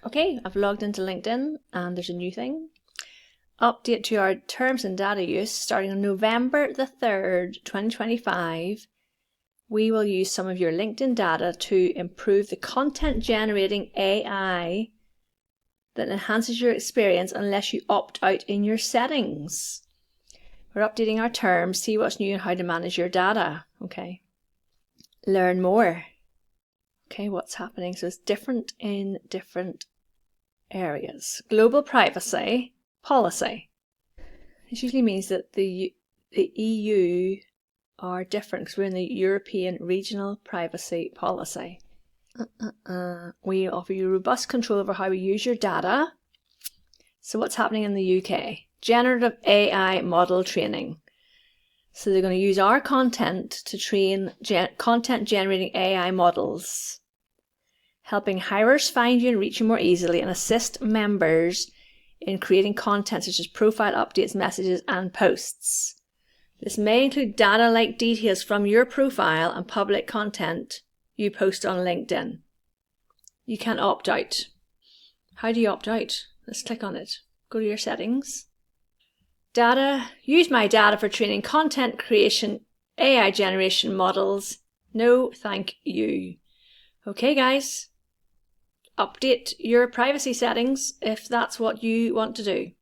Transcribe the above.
Okay, I've logged into LinkedIn and there's a new thing. Update to our terms and data use. Starting on November the 3rd, 2025, we will use some of your LinkedIn data to improve the content generating AI that enhances your experience unless you opt out in your settings. We're updating our terms, see what's new and how to manage your data. Okay. Learn more. Okay, what's happening? So it's different in different areas. Global privacy policy. This usually means that the EU are different because we're in the European Regional Privacy Policy. We offer you robust control over how we use your data. So what's happening in the UK? Generative AI model training. So they're going to use our content to train content generating AI models, helping hirers find you and reach you more easily and assist members in creating content such as profile updates, messages, and posts. This may include data like details from your profile and public content you post on LinkedIn. You can opt out. How do you opt out? Let's click on it. Go to your settings. Data. Use my data for training content creation, AI generation models. No, thank you. Okay, guys. Update your privacy settings if that's what you want to do.